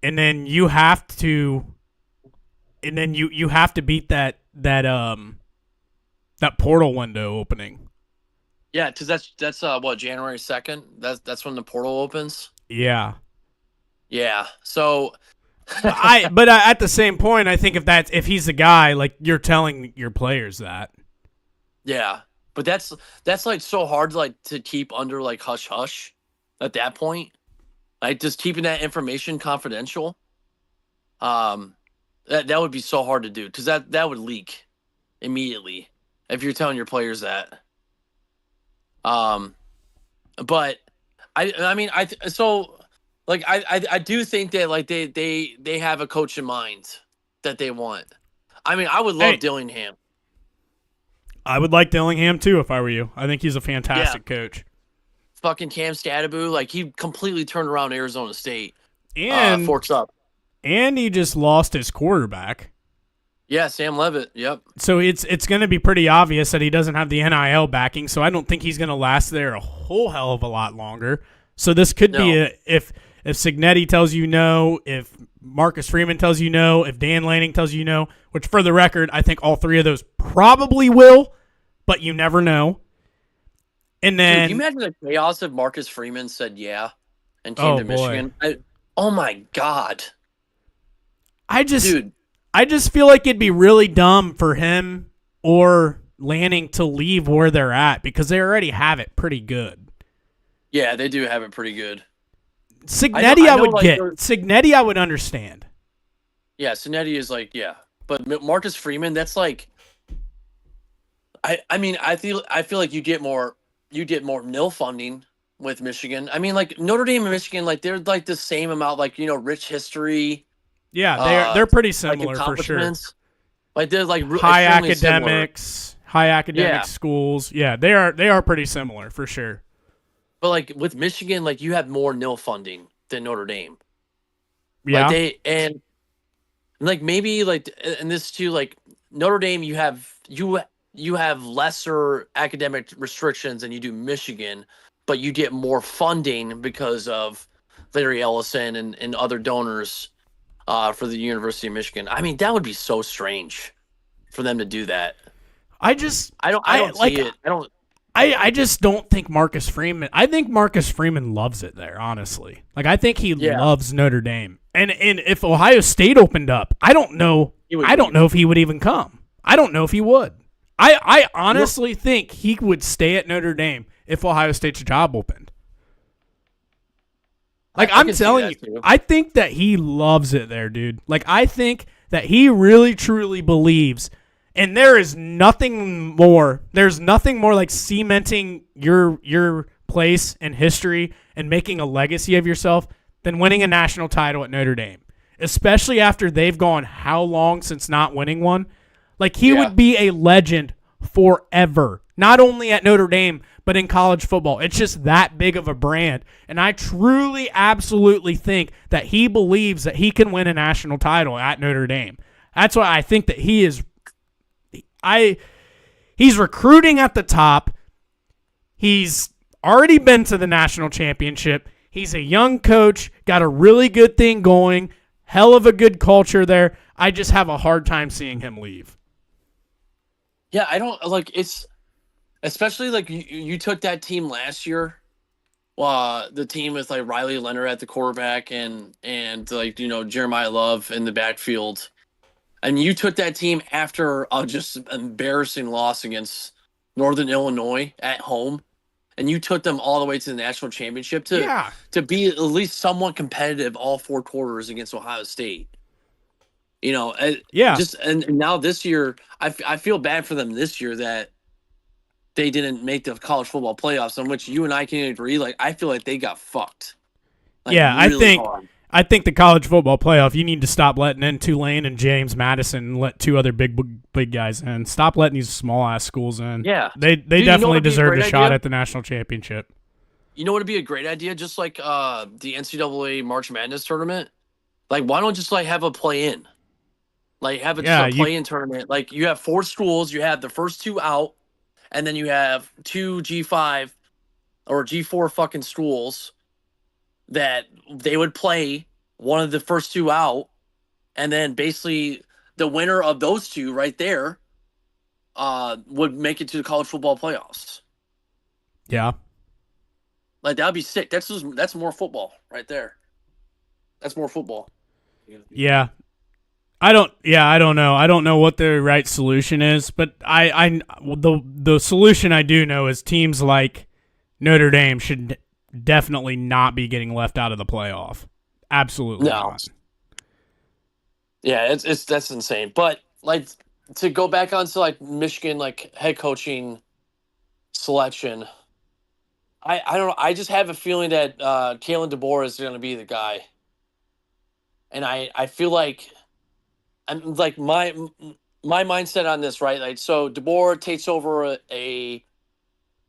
A: and then you have to beat that portal window opening?
B: Yeah, because that's what, January 2nd. That's when the portal opens.
A: Yeah.
B: So,
A: but at the same point, I think if he's the guy, like, you're telling your players that.
B: Yeah, but that's like so hard, like, to keep under, like, hush hush. At that point, like just keeping that information confidential. That would be so hard to do because that would leak immediately if you're telling your players that. Um, but I mean so like I do think that like they have a coach in mind that they want. I mean, I would love Dillingham.
A: I would like Dillingham too if I were you. I think he's a
B: Yeah,
A: fantastic coach.
B: fucking Cam Stadaboo, like he completely turned around Arizona State.
A: And
B: Forks up.
A: And he just lost his quarterback.
B: Yeah, Sam Levitt. Yep.
A: So it's going to be pretty obvious that he doesn't have the NIL backing. So I don't think he's going to last there a whole hell of a lot longer. So this could be if Cignetti tells you no, if Marcus Freeman tells you no, if Dan Lanning tells you no. Which, for the record, I think all three of those probably will, but you never know. And then,
B: dude, can you imagine the chaos if Marcus Freeman said yeah and came to Michigan? Oh my god.
A: I just feel like it'd be really dumb for him or Lanning to leave where they're at because they already have it pretty good.
B: Yeah, they do have it pretty good.
A: Cignetti, I would get. Cignetti, I would understand.
B: Yeah, Cignetti is like, yeah. But Marcus Freeman, that's like, I mean, I feel like you get more nil funding with Michigan. I mean, like Notre Dame and Michigan, like they're like the same amount, like, you know, rich history.
A: Yeah, they're pretty similar
B: like
A: for sure.
B: Like they're like
A: high academics, schools. Yeah, they are pretty similar for sure.
B: But like with Michigan, like you have more nil funding than Notre Dame.
A: Yeah,
B: like and like maybe like and this too, like Notre Dame, you have lesser academic restrictions than you do Michigan, but you get more funding because of Larry Ellison and other donors for the University of Michigan. I mean, that would be so strange for them to do that. I don't see it.
A: I just don't think Marcus Freeman. I think Marcus Freeman loves it there, honestly. Like I think he loves Notre Dame. And if Ohio State opened up, I don't know if he would even come. I don't know if he would. I honestly think he would stay at Notre Dame if Ohio State's job opened. Like I'm telling you, I think that he loves it there, dude. Like I think that he really truly believes, and there's nothing more like cementing your place in history and making a legacy of yourself than winning a national title at Notre Dame. Especially after they've gone how long since not winning one? Like he would be a legend forever. Not only at Notre Dame, but in college football. It's just that big of a brand. And I truly, absolutely think that he believes that he can win a national title at Notre Dame. That's why I think that he's recruiting at the top. He's already been to the national championship. He's a young coach, got a really good thing going, hell of a good culture there. I just have a hard time seeing him leave.
B: Yeah, I don't like it's. Especially like you took that team last year, the team with like Riley Leonard at the quarterback and like, you know, Jeremiah Love in the backfield, and you took that team after a just embarrassing loss against Northern Illinois at home, and you took them all the way to the national championship to be at least somewhat competitive all four quarters against Ohio State. You know, and now this year, I feel bad for them this year that they didn't make the college football playoffs, on which you and I can agree. Like, I feel like they got fucked. Like, really hard.
A: I think the college football playoff, you need to stop letting in Tulane and James Madison and let two other big guys in. Stop letting these small ass schools in.
B: Yeah,
A: they definitely deserve a shot at the national championship.
B: You know what would be a great idea? Just like the NCAA March Madness tournament. Like, why don't just like have a play in? Like have a play in tournament. Like you have 4 schools, you have the first 2 out. And then you have 2 G5 or G4 fucking schools that they would play one of the first 2 out. And then basically the winner of those 2 right there would make it to the college football playoffs.
A: Yeah.
B: Like, that would be sick. That's more football right there. That's more football.
A: Yeah. I don't know. I don't know what the right solution is, but the solution I do know is teams like Notre Dame should definitely not be getting left out of the playoff. Absolutely
B: No.
A: not.
B: Yeah, it's that's insane. But like to go back onto like Michigan like head coaching selection, I don't know. I just have a feeling that Kalen DeBoer is going to be the guy, and I feel like I'm like my mindset on this, right? Like, so DeBoer takes over a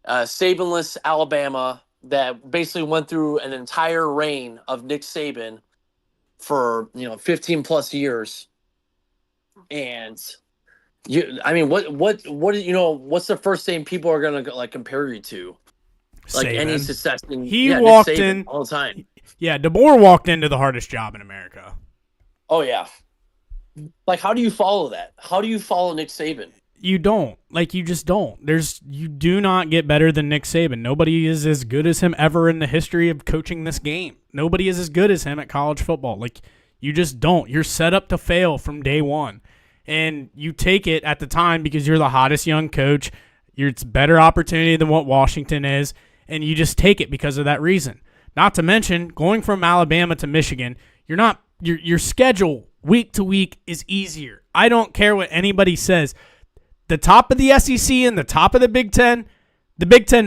B: Sabanless Alabama that basically went through an entire reign of Nick Saban for 15 plus years, and I mean, what's the first thing people are gonna like compare you to? Like any
A: Saban.
B: success in
A: He
B: Nick
A: walked
B: Saban
A: in.
B: all the time.
A: Yeah, DeBoer walked into the hardest job in America.
B: Oh yeah. Like, how do you follow that? How do you follow Nick Saban?
A: You don't. Like, you just don't. You do not get better than Nick Saban. Nobody is as good as him ever in the history of coaching this game. Nobody is as good as him at college football. Like, you just don't. You're set up to fail from day one. And you take it at the time because you're the hottest young coach. It's a better opportunity than what Washington is. And you just take it because of that reason. Not to mention, going from Alabama to Michigan, your schedule week to week is easier. I don't care what anybody says. The top of the SEC and the top of the Big Ten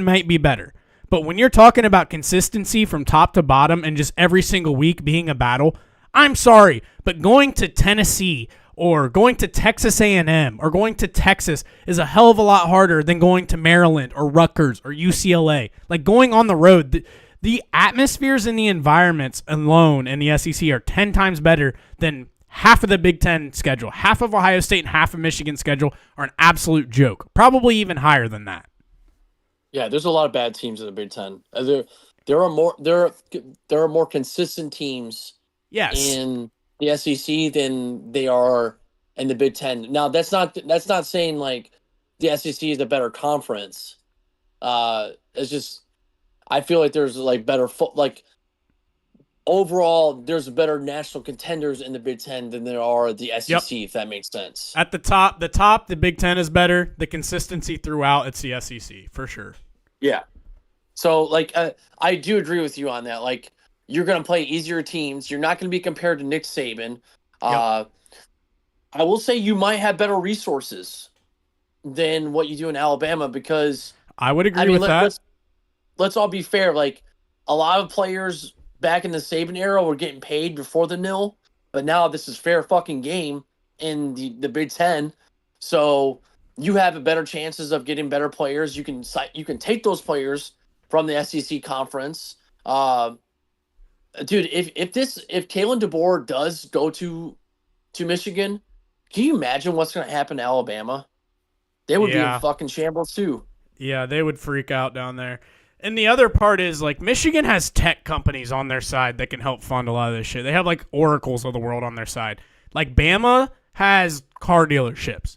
A: might be better. But when you're talking about consistency from top to bottom and just every single week being a battle, I'm sorry, but going to Tennessee or going to Texas A&M or going to Texas is a hell of a lot harder than going to Maryland or Rutgers or UCLA. Like, going on the road, the atmospheres and the environments alone in the SEC are 10 times better than half of the Big Ten schedule. Half of Ohio State and half of Michigan schedule are an absolute joke. Probably even higher than that.
B: Yeah, there's a lot of bad teams in the Big Ten. There are more consistent teams
A: Yes.
B: in the SEC than they are in the Big Ten. Now, that's not saying like the SEC is a better conference. It's just I feel like there's like better like overall, there's better national contenders in the Big Ten than there are the SEC, if that makes sense.
A: At the top, the Big Ten is better. The consistency throughout, it's the SEC, for sure.
B: Yeah. So, like, I do agree with you on that. Like, you're going to play easier teams. You're not going to be compared to Nick Saban.
A: Yep.
B: I will say you might have better resources than what you do in Alabama because
A: I would agree with that.
B: Let's all be fair. Like, a lot of players back in the Saban era were getting paid before the nil, but now this is fair fucking game in the Big Ten. So you have a better chances of getting better players. You can take those players from the SEC conference. Dude, if Kalen DeBoer does go to Michigan, can you imagine what's going to happen to Alabama? They would be in fucking shambles too.
A: Yeah, they would freak out down there. And the other part is, like, Michigan has tech companies on their side that can help fund a lot of this shit. They have, like, oracles of the world on their side. Like, Bama has car dealerships.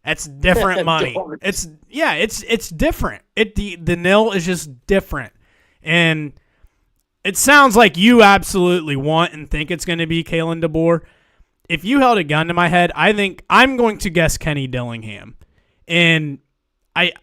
A: That's different money. It's different. The nil is just different. And it sounds like you absolutely want and think it's going to be Kalen DeBoer. If you held a gun to my head, I think I'm going to guess Kenny Dillingham. And I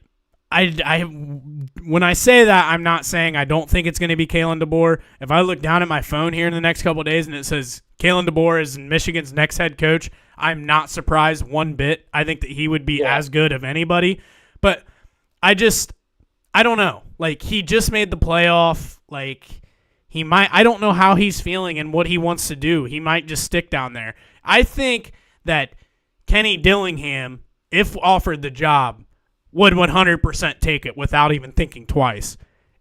A: when I say that, I'm not saying I don't think it's going to be Kalen DeBoer. If I look down at my phone here in the next couple of days and it says Kalen DeBoer is Michigan's next head coach, I'm not surprised one bit. I think that he would be as good of anybody. But I don't know. Like, he just made the playoff. Like, I don't know how he's feeling and what he wants to do. He might just stick down there. I think that Kenny Dillingham, if offered the job, would 100% take it without even thinking twice.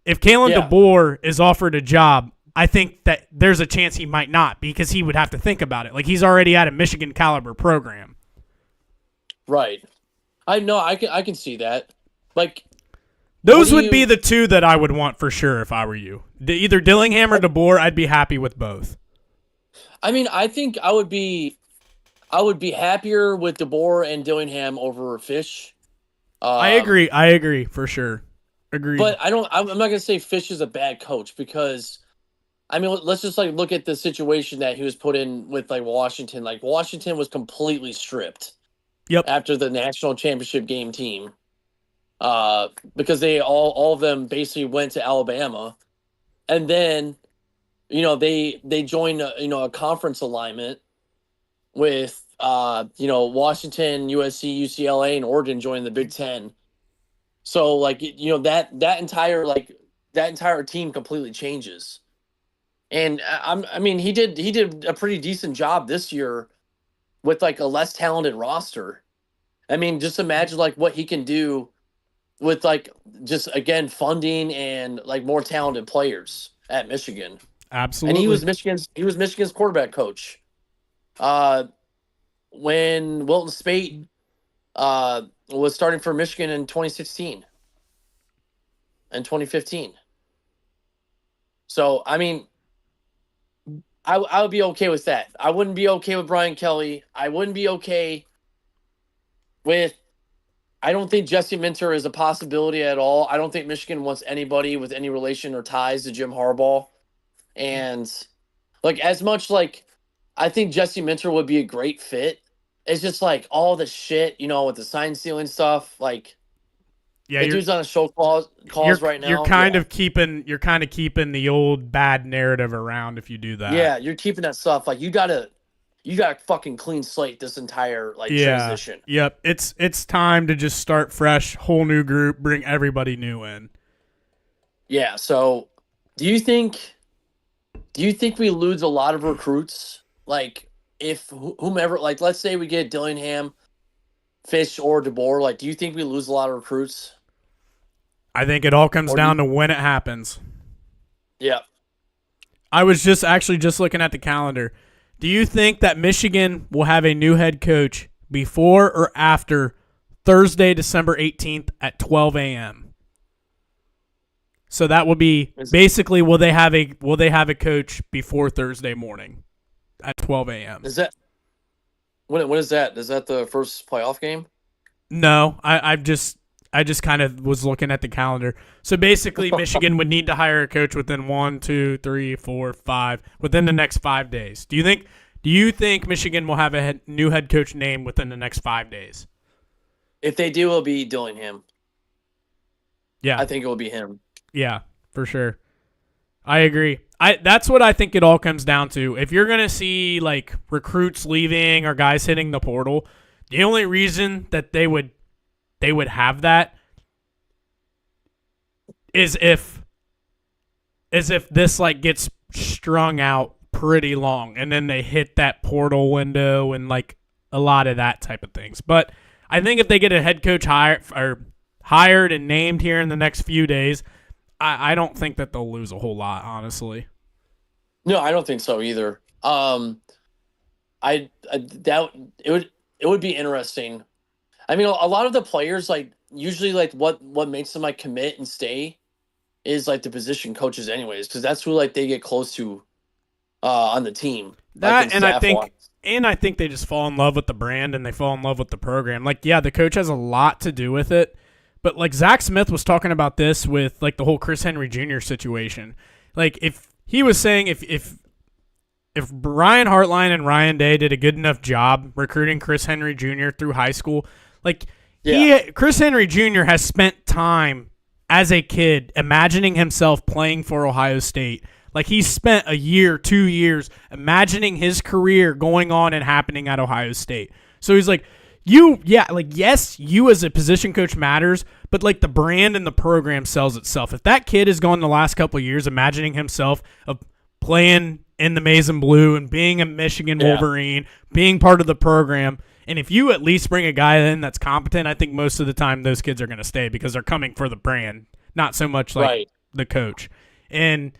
A: If Kalen DeBoer is offered a job, I think that there's a chance he might not because he would have to think about it. Like, he's already at a Michigan caliber program.
B: Right. I know. I can see that. Like,
A: those would be the two that I would want for sure if I were you. Either Dillingham or DeBoer, I'd be happy with both.
B: I mean, I think I would be happier with DeBoer and Dillingham over Fish.
A: I agree for sure. Agreed.
B: But I'm not gonna say Fish is a bad coach because, I mean, let's just like look at the situation that he was put in with like Washington. Like, Washington was completely stripped.
A: Yep.
B: After the national championship game team, because they all of them basically went to Alabama, and then they join a conference alignment with Washington, USC, UCLA, and Oregon joining the Big Ten. So like that entire team completely changes. And I mean he did a pretty decent job this year with like a less talented roster. I mean, just imagine like what he can do with like just again funding and like more talented players at Michigan. And
A: Absolutely.
B: He was Michigan's quarterback coach. When Wilton Spate was starting for Michigan in 2016 and 2015. So I mean, I would be okay with that. I wouldn't be okay with Brian Kelly. I wouldn't be okay with. I don't think Jesse Minter is a possibility at all. I don't think Michigan wants anybody with any relation or ties to Jim Harbaugh. And like as much like I think Jesse Minter would be a great fit. It's just like all the shit, with the sign stealing stuff. Like
A: Yeah,
B: the dude's on a show cause right now.
A: You're kind of keeping the old bad narrative around if you do that.
B: Yeah, you're keeping that stuff. Like you gotta fucking clean slate this entire transition.
A: Yep. It's time to just start fresh, whole new group, bring everybody new in.
B: Yeah. So, do you think we lose a lot of recruits? Like, if whomever, like, let's say we get Dillingham, Fish, or DeBoer, like, do you think we lose a lot of recruits?
A: I think it all comes down to when it happens.
B: Yeah.
A: I was just looking at the calendar. Do you think that Michigan will have a new head coach before or after Thursday, December 18th at 12 a.m.? So that will be basically will they have a coach before Thursday morning at 12 a.m.?
B: Is that when is that? Is that the first playoff game?
A: No, I just kind of was looking at the calendar. So basically, Michigan would need to hire a coach within 1, 2, 3, 4, 5 within the next 5 days. Do you think Michigan will have a new head coach named within the next 5 days?
B: If they do, it'll be Dillingham.
A: Yeah,
B: I think it will be him.
A: Yeah, for sure. I agree. That's what I think it all comes down to. If you're gonna see like recruits leaving or guys hitting the portal, the only reason that they would have that is if this like gets strung out pretty long and then they hit that portal window and like a lot of that type of things. But I think if they get a head coach hired and named here in the next few days, I don't think that they'll lose a whole lot, honestly.
B: No, I don't think so either. It would be interesting. I mean, a lot of the players like usually like what makes them like commit and stay is like the position coaches, anyways, because that's who like they get close to on the team.
A: That like, I think they just fall in love with the brand and they fall in love with the program. Like, yeah, the coach has a lot to do with it. But like Zach Smith was talking about this with like the whole Chris Henry Jr. situation. Like if he was saying if Brian Hartline and Ryan Day did a good enough job recruiting Chris Henry Jr. through high school, like Chris Henry Jr. has spent time as a kid imagining himself playing for Ohio State. Like he's spent a year, 2 years imagining his career going on and happening at Ohio State. So he's like, yes, you as a position coach matters, but like the brand and the program sells itself. If that kid has gone the last couple of years imagining himself of playing in the maize and blue and being a Michigan Wolverine, being part of the program, and if you at least bring a guy in that's competent, I think most of the time those kids are going to stay because they're coming for the brand, not so much like the coach. And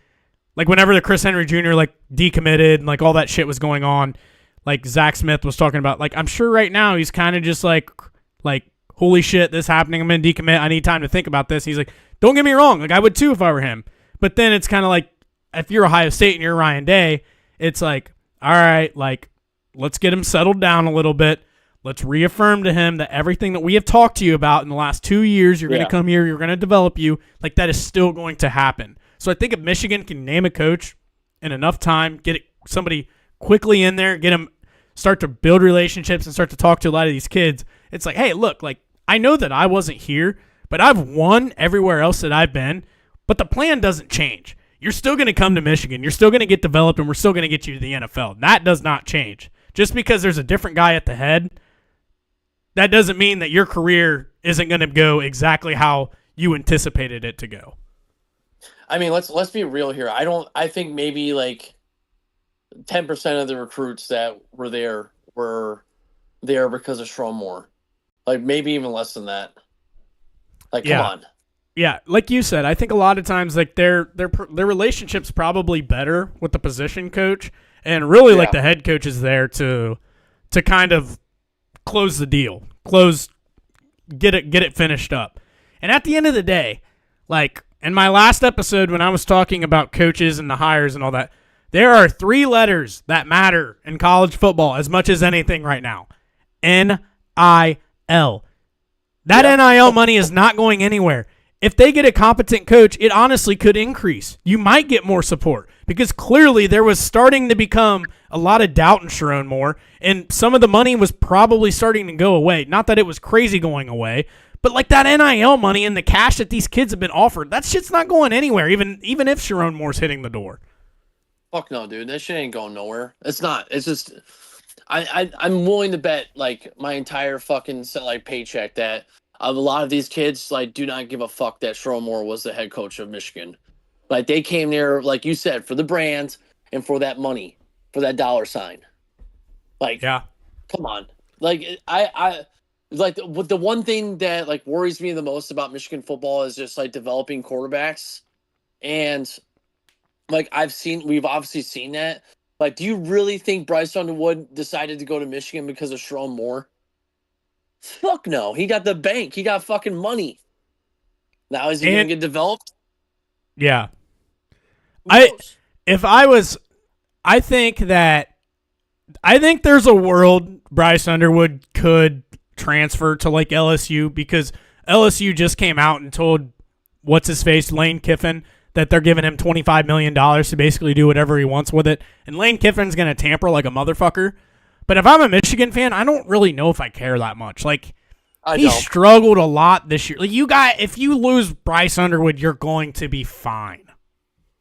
A: like whenever the Chris Henry Jr. like decommitted and like all that shit was going on, like Zach Smith was talking about, like I'm sure right now he's kind of just like holy shit, this happening. I'm gonna decommit. I need time to think about this. He's like, don't get me wrong, like I would too if I were him. But then it's kind of like if you're Ohio State and you're Ryan Day, it's like, all right, like let's get him settled down a little bit. Let's reaffirm to him that everything that we have talked to you about in the last 2 years, you're gonna come here, you're gonna develop you, like that is still going to happen. So I think if Michigan can name a coach in enough time, get somebody quickly in there, get them start to build relationships and start to talk to a lot of these kids. It's like, hey, look, like I know that I wasn't here, but I've won everywhere else that I've been, but the plan doesn't change. you're still going to come to Michigan. You're still going to get developed, and we're still going to get you to the NFL. That does not change. Just because there's a different guy at the head, that doesn't mean that your career isn't going to go exactly how you anticipated it to go.
B: I mean, let's be real here. I think maybe like 10% of the recruits that were there because of Sherrone Moore. Like maybe even less than that. Like, come on.
A: Yeah, like you said, I think a lot of times like their relationship's probably better with the position coach, and really like the head coach is there to kind of close the deal, get it finished up. And at the end of the day, like in my last episode when I was talking about coaches and the hires and all that, there are 3 letters that matter in college football as much as anything right now. NIL. That NIL money is not going anywhere. If they get a competent coach, it honestly could increase. You might get more support because clearly there was starting to become a lot of doubt in Sherrone Moore, and some of the money was probably starting to go away. Not that it was crazy going away, but like that NIL money and the cash that these kids have been offered, that shit's not going anywhere, even if Sherrone Moore's hitting the door.
B: Fuck no, dude. That shit ain't going nowhere. It's not. It's just I'm willing to bet like my entire fucking paycheck that a lot of these kids like do not give a fuck that Sherrone Moore was the head coach of Michigan. Like they came there, like you said, for the brand and for that money, for that dollar sign. Like, come on. Like I like the one thing that like worries me the most about Michigan football is just like developing quarterbacks, and like we've obviously seen that. Like, do you really think Bryce Underwood decided to go to Michigan because of Sherrone Moore? Fuck no. He got the bank. He got fucking money. Now is he going to get developed?
A: Yeah. I think there's a world Bryce Underwood could transfer to like LSU, because LSU just came out and told what's-his-face, Lane Kiffin, that they're giving him $25 million to basically do whatever he wants with it. And Lane Kiffin's going to tamper like a motherfucker. But if I'm a Michigan fan, I don't really know if I care that much. Like, he struggled a lot this year. Like, if you lose Bryce Underwood, you're going to be fine.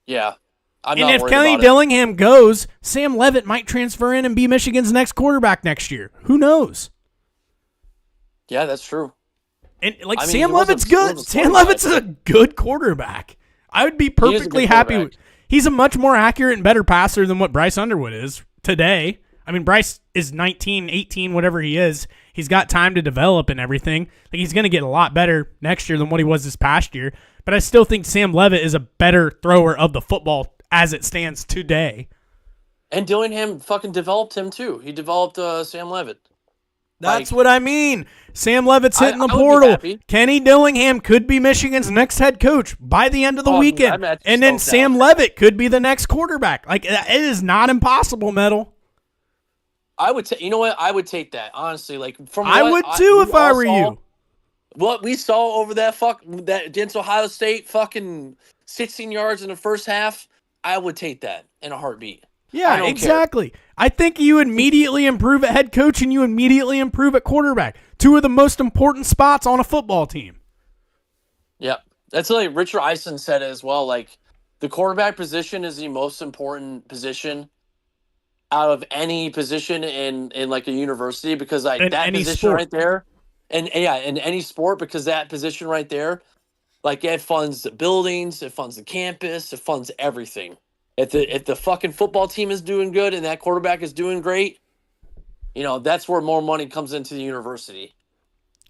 B: Yeah.
A: And if Kenny Dillingham goes, Sam Leavitt might transfer in and be Michigan's next quarterback next year. Who knows?
B: Yeah, that's true.
A: And like, I mean, Sam Leavitt's good. Sam Leavitt's a good quarterback. I would be perfectly happy. He's a much more accurate and better passer than what Bryce Underwood is today. I mean, Bryce is 19, 18, whatever he is. He's got time to develop and everything. Like, he's going to get a lot better next year than what he was this past year. But I still think Sam Leavitt is a better thrower of the football as it stands today.
B: And Dillingham fucking developed him, too. He developed Sam Leavitt.
A: That's what I mean. Sam Leavitt's hitting the portal. Kenny Dillingham could be Michigan's next head coach by the end of the weekend. And then Sam Leavitt could be the next quarterback. Like, it is not impossible, Metal.
B: I would you know what? I would take that, honestly. Like, from
A: I would too if I were you.
B: What we saw over that against Ohio State, fucking 16 yards in the first half, I would take that in a heartbeat.
A: Yeah, exactly. Care. I think you immediately improve at head coach and you immediately improve at quarterback. 2 of the most important spots on a football team.
B: Yep. That's like Richard Eisen said it as well. Like, the quarterback position is the most important position out of any position in like a university, because like that position sport right there, and in any sport, because that position right there, like, it funds the buildings, it funds the campus, it funds everything. If the fucking football team is doing good and that quarterback is doing great, you know, that's where more money comes into the university.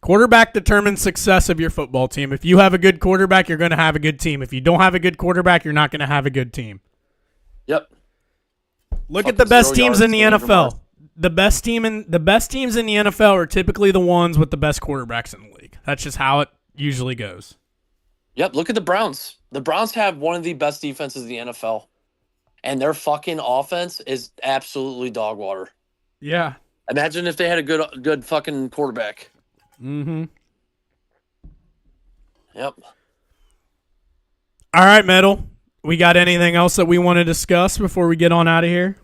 A: Quarterback determines success of your football team. If you have a good quarterback, you're going to have a good team. If you don't have a good quarterback, you're not going to have a good team.
B: Yep.
A: Look at the best teams in the NFL. The best teams in the NFL are typically the ones with the best quarterbacks in the league. That's just how it usually goes.
B: Yep. Look at the Browns. The Browns have one of the best defenses in the NFL. And their fucking offense is absolutely dog water.
A: Yeah.
B: Imagine if they had a good fucking quarterback.
A: Mm-hmm.
B: Yep.
A: All right, Metal. We got anything else that we want to discuss before we get on out of here?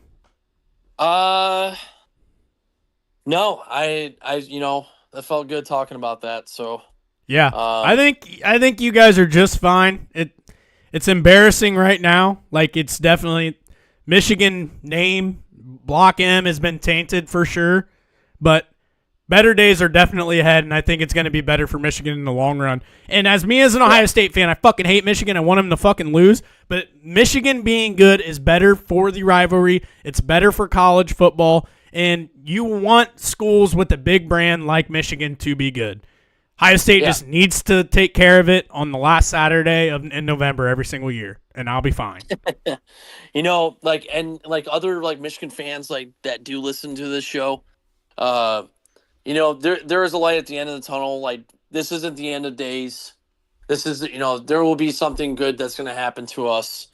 B: No. I that felt good talking about that. So
A: yeah, I think you guys are just fine. It's embarrassing right now. Like, it's definitely Michigan name, Block M has been tainted for sure, but better days are definitely ahead, and I think it's going to be better for Michigan in the long run. And as an Ohio State fan, I fucking hate Michigan. I want them to fucking lose, but Michigan being good is better for the rivalry. It's better for college football, and you want schools with a big brand like Michigan to be good. Ohio State just needs to take care of it on the last Saturday in November every single year, and I'll be fine.
B: Other Michigan fans that do listen to this show, there is a light at the end of the tunnel. Like, this isn't the end of days. This is, there will be something good that's going to happen to us.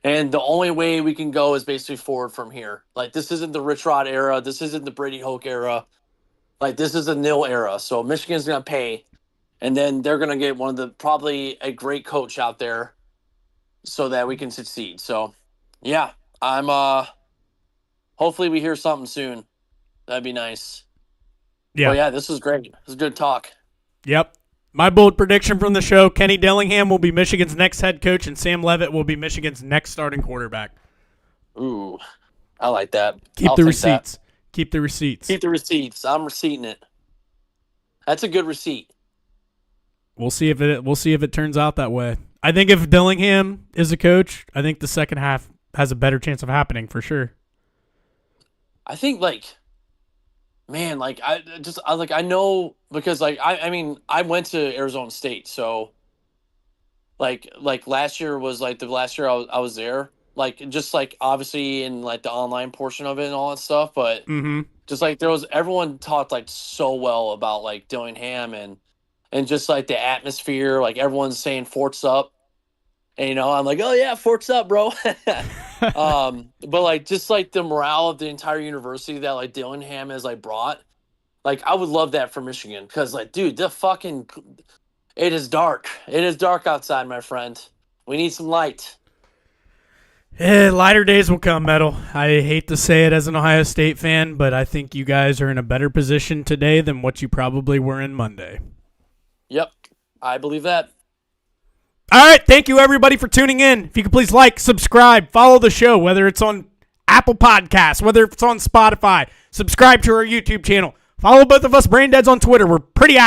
B: And the only way we can go is basically forward from here. Like, this isn't the Rich Rod era. This isn't the Brady Hoke era. Like, this is a nil era. So Michigan's going to pay. And then they're going to get probably a great coach out there so that we can succeed. So, yeah, hopefully we hear something soon. That'd be nice. Yeah. Well, yeah, this was great. This was good talk.
A: Yep. My bold prediction from the show, Kenny Dillingham will be Michigan's next head coach, and Sam Leavitt will be Michigan's next starting quarterback.
B: Ooh, I like that.
A: Keep the receipts. Keep the receipts.
B: Keep the receipts. I'm receipting it. That's a good receipt.
A: We'll see if it turns out that way. I think if Dillingham is a coach, I think the second half has a better chance of happening for sure.
B: I think I know because I went to Arizona State, so last year was the last year I was there, obviously in the online portion of it and all that stuff, but everyone talked so well about Dillingham and just the atmosphere, everyone's saying Fort's up, and I'm like, oh yeah, Fort's up, bro. But the morale of the entire university that Dillingham has brought, I would love that for Michigan, because dude, it is dark. It is dark outside, my friend. We need some light.
A: Lighter days will come, Metal. I hate to say it as an Ohio State fan, but I think you guys are in a better position today than what you probably were in Monday.
B: Yep, I believe that.
A: All right, thank you everybody for tuning in. If you could please like, subscribe, follow the show, whether it's on Apple Podcasts, whether it's on Spotify, subscribe to our YouTube channel. Follow both of us Brain Deads on Twitter. We're pretty active.